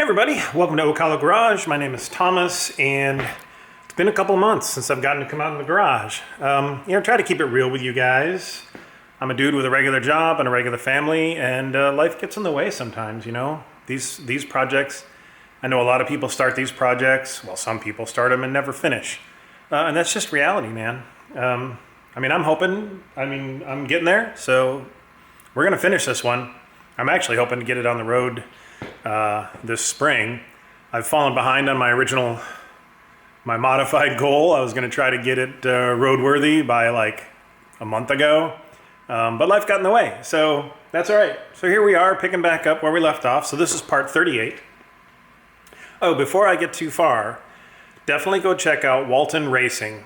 everybody, welcome to Ocala Garage. My name is Thomas, and it's been a couple months since I've gotten to come out in the garage. Try to keep it real with you guys. I'm a dude with a regular job and a regular family, and life gets in the way sometimes, you know. These projects, I know a lot of people start these projects, well, some people start them and never finish. And that's just reality, man. I'm getting there, so we're gonna finish this one. I'm actually hoping to get it on the road this spring. I've fallen behind on my modified goal. I was going to try to get it roadworthy by like a month ago, but life got in the way, so that's all right. So here we are picking back up where we left off. So this is part 38. Oh, before I get too far, definitely go check out Walton Racing.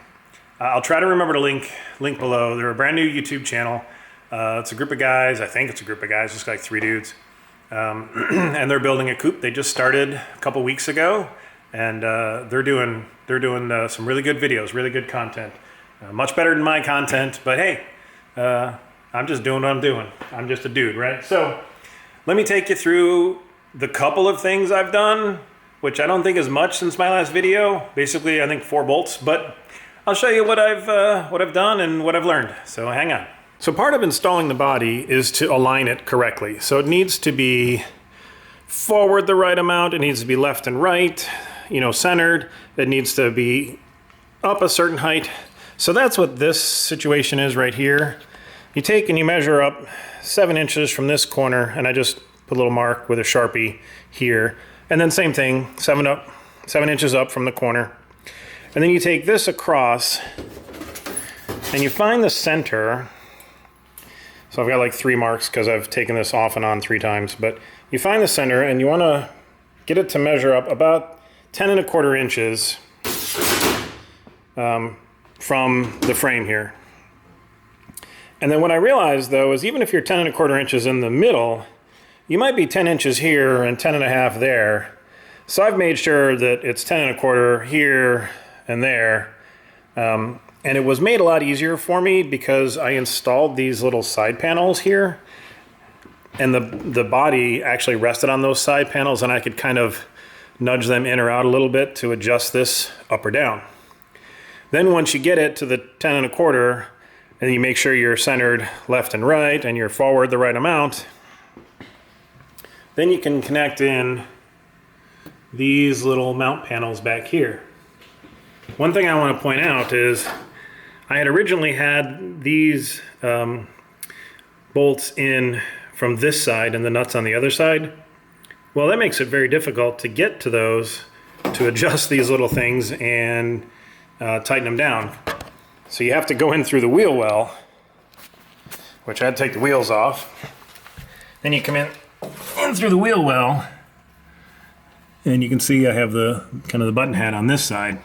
I'll try to remember to link below. They're a brand new YouTube channel. It's a group of guys. I think it's a group of guys, just like 3 dudes. And they're building a coupe. They just started a couple weeks ago, and they're doing some really good videos, really good content. Much better than my content, but hey, I'm just doing what I'm doing. I'm just a dude, right? So let me take you through the couple of things I've done, which I don't think is much since my last video. Basically, I think 4 bolts, but I'll show you what I've done and what I've learned. So hang on. So part of installing the body is to align it correctly. So it needs to be forward the right amount. It needs to be left and right, centered. It needs to be up a certain height. So that's what this situation is right here. You take and you measure up 7 inches from this corner, and I just put a little mark with a Sharpie here. And then same thing, 7 inches up from the corner. And then you take this across and you find the center. So I've got like 3 marks because I've taken this off and on 3 times, but you find the center and you want to get it to measure up about 10¼ inches from the frame here. And then what I realized though is even if you're 10¼ inches in the middle, you might be 10 inches here and 10½ there. So I've made sure that it's 10¼ here and there. And it was made a lot easier for me because I installed these little side panels here, and the body actually rested on those side panels, and I could kind of nudge them in or out a little bit to adjust this up or down. Then once you get it to the 10¼ and you make sure you're centered left and right and you're forward the right amount, then you can connect in these little mount panels back here. One thing I want to point out is I had originally had these bolts in from this side and the nuts on the other side. Well, that makes it very difficult to get to those, to adjust these little things and tighten them down. So you have to go in through the wheel well, which I had to take the wheels off. Then you come in through the wheel well, and you can see I have the kind of the button head on this side.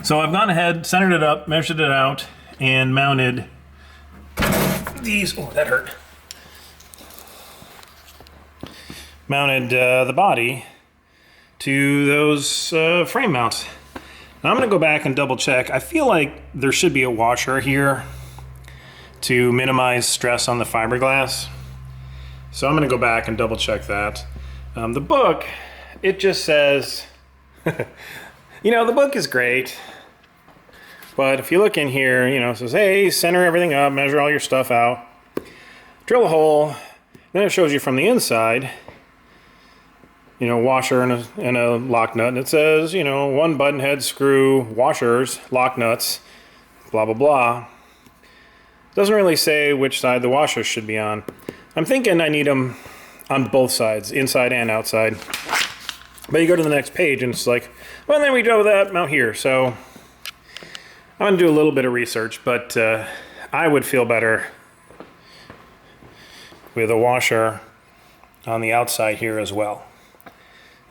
So I've gone ahead, centered it up, measured it out, and mounted these, oh that hurt, mounted the body to those frame mounts. Now I'm going to go back and double check. I feel like there should be a washer here to minimize stress on the fiberglass. So I'm going to go back and double check that. The book, it just says, the book is great, but if you look in here, it says, hey, center everything up, measure all your stuff out, drill a hole, then it shows you from the inside, washer and a lock nut, and it says, 1 button head screw, washers, lock nuts, blah, blah, blah. Doesn't really say which side the washers should be on. I'm thinking I need them on both sides, inside and outside. But you go to the next page and it's like, well, then we go that mount here. So I'm going to do a little bit of research, but I would feel better with a washer on the outside here as well.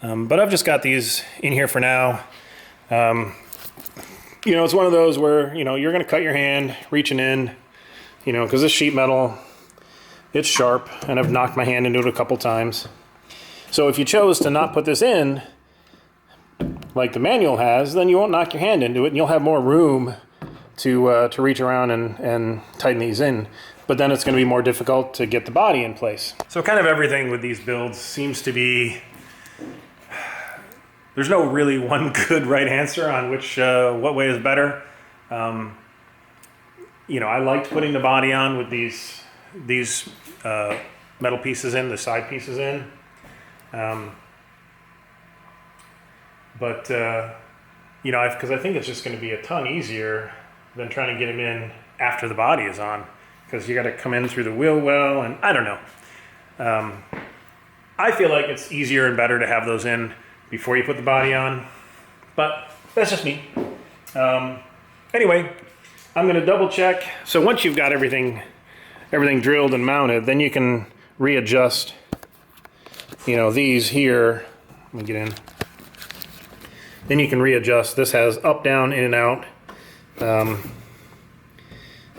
But I've just got these in here for now. It's one of those where, you're going to cut your hand reaching in, because this sheet metal, it's sharp, and I've knocked my hand into it a couple times. So if you chose to not put this in, like the manual has, then you won't knock your hand into it, and you'll have more room to reach around and tighten these in. But then it's going to be more difficult to get the body in place. So kind of everything with these builds seems to be there's no really one good right answer on which what way is better. You know, I liked putting the body on with these metal pieces in, the side pieces in. You know, because I think it's just going to be a ton easier than trying to get them in after the body is on, because you got to come in through the wheel well, and I don't know. I feel like it's easier and better to have those in before you put the body on, but that's just me. Anyway, I'm going to double check. So once you've got everything drilled and mounted, then you can readjust, you know, these here. Let me get in. Then you can readjust. This has up, down, in and out,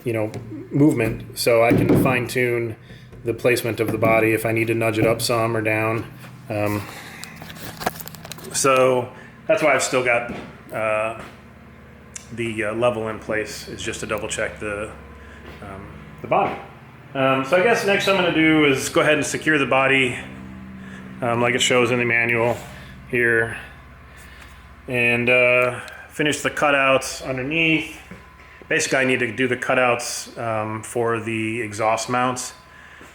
you know, movement. So I can fine tune the placement of the body if I need to nudge it up some or down. So that's why I've still got the level in place, is just to double check the body. So I guess next I'm going to do is go ahead and secure the body like it shows in the manual here, and finish the cutouts underneath. Basically I need to do the cutouts for the exhaust mounts,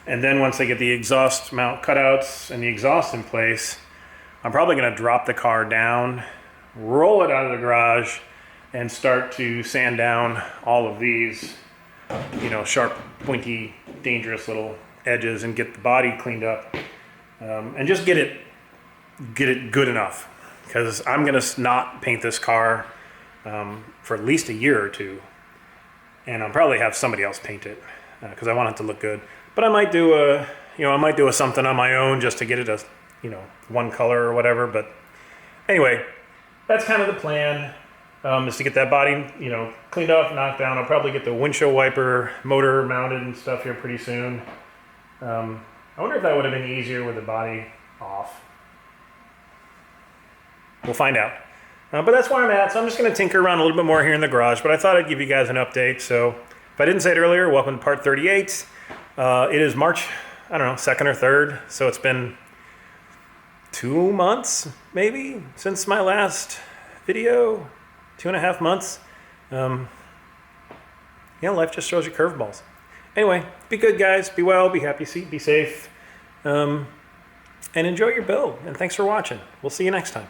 and then once I get the exhaust mount cutouts and the exhaust in place, I'm probably going to drop the car down, roll it out of the garage, and start to sand down all of these, you know, sharp, pointy, dangerous little edges, and get the body cleaned up, and just get it good enough, because I'm going to not paint this car for at least a year or two, and I'll probably have somebody else paint it because I want it to look good. But I might do a something on my own just to get it a, you know, one color or whatever. But anyway, that's kind of the plan, is to get that body, you know, cleaned up, knocked down. I'll probably get the windshield wiper motor mounted and stuff here pretty soon. I wonder if that would have been easier with the body off. We'll find out. But that's where I'm at. So I'm just going to tinker around a little bit more here in the garage. But I thought I'd give you guys an update. So if I didn't say it earlier, welcome to part 38. It is March, I don't know, 2nd or 3rd. So it's been 2 months, maybe, since my last video. 2.5 months. Yeah, life just throws you curveballs. Anyway, be good, guys. Be well, be happy, be safe. And enjoy your build. And thanks for watching. We'll see you next time.